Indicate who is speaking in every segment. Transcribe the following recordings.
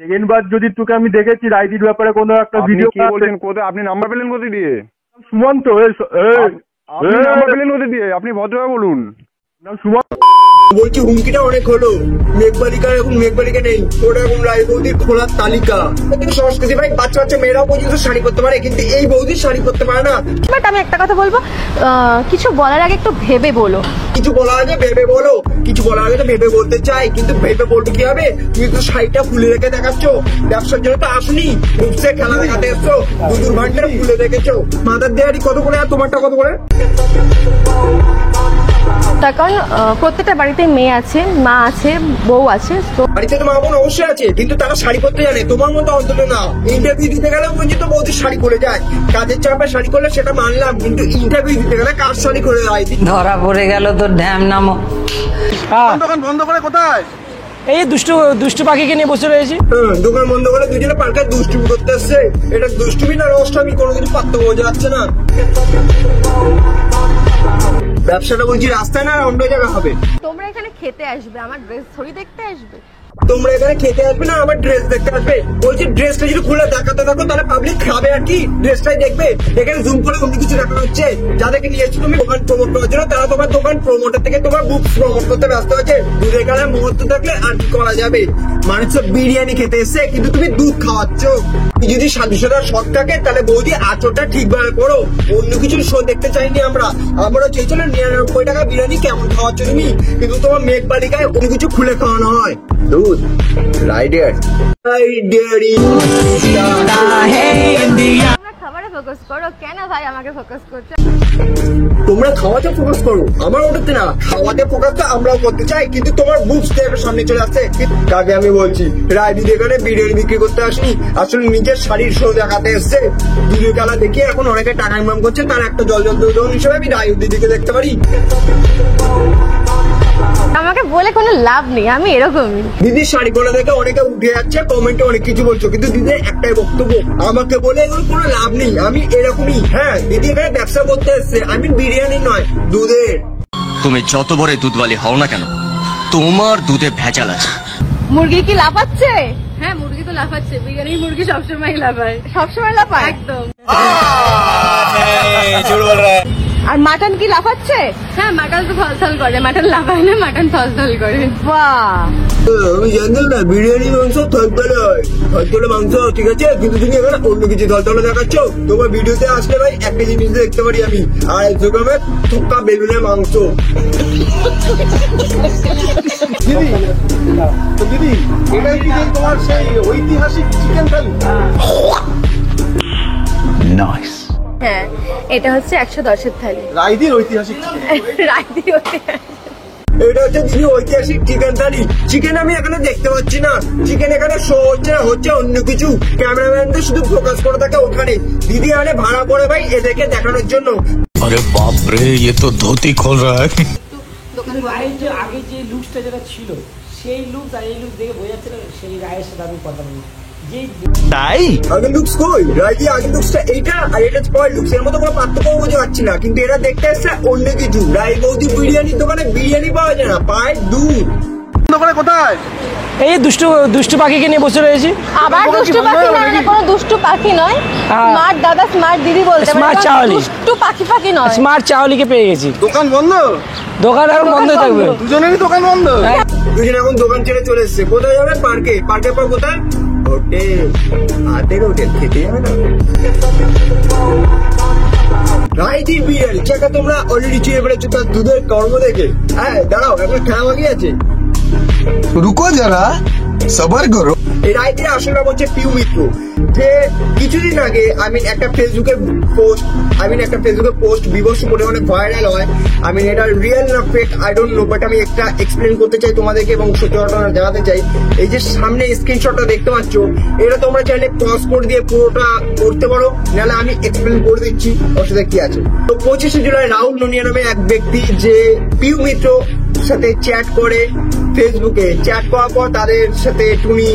Speaker 1: Second বার যদি তোকে আমি দেখেছি রাইডির ব্যাপারে কোনো একটা ভিডিও
Speaker 2: বলছেন কোথায়, আপনি নাম্বার পেলেন কোথায় দিয়ে?
Speaker 1: সুমন্ত
Speaker 2: আপনি নাম্বার পেলেন কোথায় দিয়ে? আপনি ভদ্রভাবে বলুন।
Speaker 1: সুমন্ত
Speaker 3: বলছি হুমকিটা অনেক হলো, মেঘবালিকা এখন মেঘবালিকা নেই, ওটা এখন রায় বৌদির খোলার তালিকা। সংস্কৃতি ভাই, বাচ্চা বাচ্চা মেয়েরাও পর্যন্ত শাড়ি পরতে পারে, কিন্তু এই বৌদি শাড়ি পরতে পারে না।
Speaker 4: বাট আমি একটা কথা বলবো, কিছু বলার আগে একটু ভেবে বলো।
Speaker 3: কিছু বলার আগে ভেবে বলো, কিছু বলার আগে তো ভেবে বলতে চাই, কিন্তু ভেবে বলতে কি হবে? তুমি তো শাড়িটা খুলে রেখে দেখাচ্ছ, ব্যবসার জন্য তো আসুনি, রূপসে খেলা দেখাতে এসছো, দুধুর ভান্ডার খুলে রেখেছো। মাদার দেয়ারি কত করে আর তোমারটা কত করে?
Speaker 4: তার কারণ প্রত্যেকটা বাড়িতে মেয়ে আছে, মা আছে, বউ আছে। তো
Speaker 3: বাড়িতে তো মা বোন অবশ্যই আছে, কিন্তু তারা শাড়ি পরতে জানে, তোমার মতো অন্তত না। ইন্টারভিউ দিতে গেলে পর্যন্ত বৌদির শাড়ি খুলে যায়, কাজের চাপে শাড়ি করলে সেটা মানলাম, কিন্তু ইন্টারভিউ দিতে গেলে কার শাড়ি খুলে যায়?
Speaker 5: ধরা পড়ে গেল তোর ঢ্যাম নামো।
Speaker 2: দোকান বন্ধ করে কোথায়?
Speaker 6: এই দুষ্টু পাখিকে নিয়ে বসে রয়েছি।
Speaker 3: দোকান বন্ধ করে দুজনে পার্কে দুষ্টুমি করতে আসছে। এটা দুষ্টুমি না রসটামি, কোনো কিছু পাত্তা বোঝা যাচ্ছে না। ব্যবসাটা বলছি রাস্তায় না অন্য জায়গা হবে।
Speaker 4: তোমরা এখানে খেতে আসবে, আমার ড্রেস থরি দেখতে আসবে?
Speaker 3: তোমরা এখানে খেতে আসবে না আমার ড্রেস দেখতে আসবে? বলছি ড্রেসটা যদি খুলে দেখাতে থাকো তাহলে পাবলিক খাবে আর কি? ড্রেসটাই দেখবে। এখানে জুম করে অন্য কিছু দেখানো হচ্ছে। যাদেরকে নিয়ে এসছো তুমি দোকান প্রমোট করার জন্য, তারা তোমার দোকান প্রমোটের থেকে তোমার বুকস প্রমোট করতে ব্যস্ত আছে। দুধের গালায় মুহূর্ত থাকলে আর কি করা যাবে? মানুষ বিরিয়ানি খেতে এসছে, কিন্তু তুমি দুধ খাওয়াচ্ছ। যদি সাদুসদার শখ থাকে তাহলে বৌদি আচরটা ঠিকভাবে করো। অন্য কিছুর শো দেখতে চাইনি আমরা চেয়েছিল 99 টাকা বিরিয়ানি কেমন খাওয়াচ্ছ তুমি, কিন্তু তোমার মেঘবালিকায় অন্য কিছু খুলে খাওয়ানো হয়। দুধ রাইডার
Speaker 4: তোমরা খাবারে ফোকাস করো, কেন ভাই আমাকে ফোকাস করছো?
Speaker 3: তোমরা খাওয়াতে ফোকাস করো, আমার ওটাতে না। খাওয়াতে ফোকাস তো আমরাও করতে চাই, কিন্তু তোমার বুকস সামনে চলে আসছে। কাকে আমি বলছি রাইডি এখানে বিরিয়ানি বিক্রি করতে আসনি, আসলে নিজের শাড়ির শো দেখাতে এসছে। ভিডিও খেলা দেখে এখন অনেকে টাকা ইনকাম করছে, তার একটা জল উদাহরণ হিসেবে আমি রায় দিদিকে দেখতে পারি।
Speaker 4: আমাকে বলে কোনো লাভ নেই, আমি এরকমই।
Speaker 3: দিদির শাড়ি পরা দেখে অনেকে উঠে যাচ্ছে, কমেন্টে অনেক কিছু বলছো, কিন্তু দিদির একটাই বক্তব্য, আমাকে বলে এগুলো কোনো লাভ নেই, আমি এরকমই। হ্যাঁ, দিদি এখানে ব্যবসা করতে এসছে, আমি বিরিয়ানি নয় দুধের।
Speaker 7: তুমি যত বড় দুধওয়ালি হও না কেন, তোমার দুধে ভেজাল আছে।
Speaker 4: মুরগি কি লাফাচ্ছে? হ্যাঁ, মুরগি তো লাফাচ্ছে। বিরিয়ানি মুরগি সবসময় লাফায়, সবসময় লাফায় একদম। আর মাটন কি লাফাচ্ছে? হ্যাঁ, মাটন তো থলথল করে। মাটন লাফায় না, মাটন থলথল করে। বাহ,
Speaker 3: আমি জানতাম না বিরিয়ানি মাংস থলথলে হয়। থলথলে মাংস ঠিক আছে, কিন্তু তুমি এখানে অন্য কিছু থলথলে দেখাচ্ছ। তোমার ভিডিওতে আসলে ভাই একটা জিনিস দেখতে পারি আমি, 250 গ্রামের থুক্কা বেলুনের মাংস।
Speaker 2: দিদি এটাই কি তোমার সেই ঐতিহাসিক চিকেন থালি?
Speaker 7: নাইস।
Speaker 4: হ্যাঁ, এটা হচ্ছে 110-এর থালি।
Speaker 2: রাইদির ঐতিহাসিক
Speaker 4: রাইদি
Speaker 3: এটা হচ্ছে দিদি ঐতিহাসিক চিকেন থালি। চিকেন আমি এখানে দেখতে পাচ্ছি না, চিকেন এখানে শো হচ্ছে না, হচ্ছে অন্য কিছু। ক্যামেরাম্যানদের শুধু ফোকাস করে থাকে ওখানে। দিদি আনে ভাড়া করে ভাই এদেরকে দেখানোর জন্য।
Speaker 8: আরে বাপ রে, ये तो धोती खोल रहा है।
Speaker 6: আগে যে লুকসটা যেটা ছিল, সেই লুক আর এই লুক দেখে বোঝা যাচ্ছে না সেই রায়ের সাথে আমি কথা বলি।
Speaker 7: তাই
Speaker 3: আগে লুকস কই? রাইদি আগে লুকসটা এইটা আর এটা পরের লুকস, এর মধ্যে কোনো পার্থক্য বুঝতে পারছি না, কিন্তু এরা দেখতে আসছে অন্য কিছু। রাই বৌদি বিরিয়ানির দোকানে বিরিয়ানি পাওয়া যায় না, পায় দুধ।
Speaker 2: কোথায়?
Speaker 6: এই দুষ্টু পাখিকে নিয়ে বসে রয়েছি।
Speaker 4: আবার দুষ্টু পাখি নয়, কোনো দুষ্টু পাখি নয়। স্মার্ট দাদা, স্মার্ট দিদি বলতে পারে।
Speaker 6: স্মার্ট চাওয়ালি,
Speaker 4: দুষ্টু পাখি নয়।
Speaker 6: স্মার্ট চাওয়ালিকে পেয়ে গেছি।
Speaker 2: দোকান বন্ধ?
Speaker 6: দোকান এখন বন্ধ থাকবে,
Speaker 2: দুজনেরই দোকান বন্ধ।
Speaker 3: দুজন এখন দোকান ছেড়ে চলে এসছে। কোথায় যাবে? পার্কে। পার্কের পর কোথায়? হোটেল। হাতের হোটেল খেতে যাবে না? রাইদির বিরিয়ানি চাকা তোমরা অলরেডি চেয়ে বেড়েছো তার দুধের কর্ম দেখে। হ্যাঁ দাঁড়াও, এখন খাওয়া বাকি আছে।
Speaker 8: रुको जरा, सबर करो।
Speaker 3: এই রাইদির আসল নাম হচ্ছে পিউ মিত্র। যে কিছুদিন আগে একটা ফেসবুকে পোস্ট বিভৎস পরিমাণে ভাইরাল হয়। এটা রিয়েল না fake I don't know, but আমি একটা এক্সপ্লেন করতে চাই তোমাদেরকে এবং সত্যি ঘটনা জানাতে চাই। এই যে সামনে স্ক্রিনশটটা দেখতে পাচ্ছ, এটা তোমরা চাইলে পজ করে দিয়ে পুরোটা করতে পারো, নাহলে আমি এক্সপ্লেন করে দিচ্ছি অসুবিধা কি আছে। তো 25শে জুলাই রাহুল নোনিয়া নামে এক ব্যক্তি যে পিউ মিত্র সাথে চ্যাট করে ফেসবুকে, চ্যাট করার পর তাদের সাথে টুনি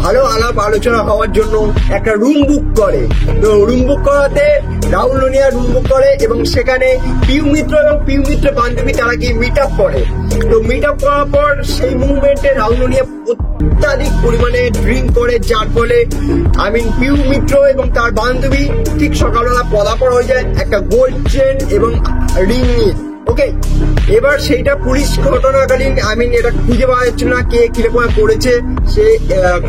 Speaker 3: ভালো আলাপ আলোচনা হওয়ার জন্য একটা রুম বুক করে। তো রুম বুক করাতে রাহুল লোনিয়া রুম বুক করে এবং সেখানে পিউ মিত্র এবং পিউ মিত্র বান্ধবী তারা কি মিট আপ করে। তো মিট আপ করার পর সেই মুভমেন্টে রাহুল লোনিয়া অত্যাধিক পরিমাণে ড্রিঙ্ক করে, যার ফলে পিউ মিত্র এবং তার বান্ধবী ঠিক সকালবেলা পদাপর হয়ে যায় একটা গোল্ড চেন এবং রিং নিয়ে। ওকে, এবার সেইটা পুলিশ ঘটনাকালীন এটা খুঁজে পাওয়া যাচ্ছে না কে কিরকম করেছে। সে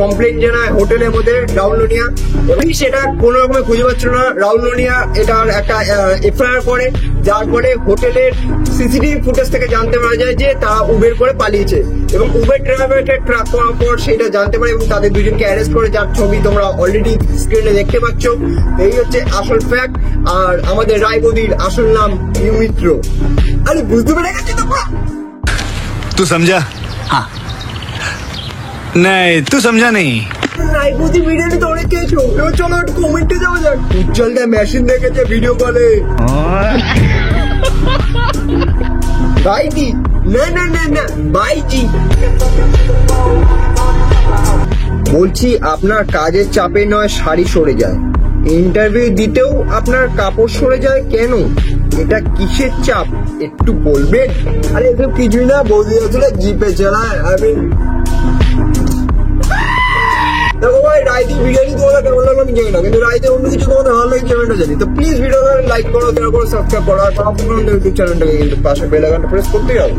Speaker 3: কমপ্লেন জানায় হোটেলের মধ্যে রাহুল লোনিয়া, এবং সেটা কোনো রকমে খুঁজে পাচ্ছিল না। রাহুল লোনিয়া এটার একটা এফআইআর করে, যার ফলে হোটেলের সিসিটিভি ফুটেজ থেকে জানতে পারা যায় যে তারা উবের করে পালিয়েছে, এবং উবের ড্রাইভারকে ট্র্যাক করার পর সেটা জানতে পারে এবং তাদের দুজনকে অ্যারেস্ট করে, যার ছবি তোমরা অলরেডি স্ক্রিনে দেখতে পাচ্ছ। এই হচ্ছে আসল ফ্যাক্ট। আর আমাদের রায়বদির আসল নাম পিউ মিত্র। আরে বুঝতে পেরে গেছি তোমরা?
Speaker 8: तू समझा? हाँ नहीं तू समझा नहीं।
Speaker 3: রায়বদি বিরিয়ানি তো অনেক খেয়েছো, এবার চলো একটু কমেন্টে যাওয়া যাক। উজ্জ্বল দা মেশিন দেখেছে ভিডিও কলে। ভাইজি না না না না ভাইজি, বলছি আপনার কাজের চাপে নয় শাড়ি সরে যায়, ইন্টারভিউ দিতেও আপনার কাপড় সরে যায় কেন? এটা কিসের চাপ একটু বলবেন? আরে এসব কিছুই না, বৌদি আসলে জিপে চালায়। দেখো ভাই, রাইদি বিরিয়ানি তোমাদের কেমন লাগলো আমি জানি না, কিন্তু রাইতে অন্য কিছু তোমাদের ভালো লাগে আমি জানি। তো প্লিজ ভিডিওটা লাইক করো, শেয়ার করো, সাবস্ক্রাইব করো, আর ইউটিউব চ্যানেলটাকে কিন্তু পাশে বেল আইকনটা প্রেস করতেই হবে।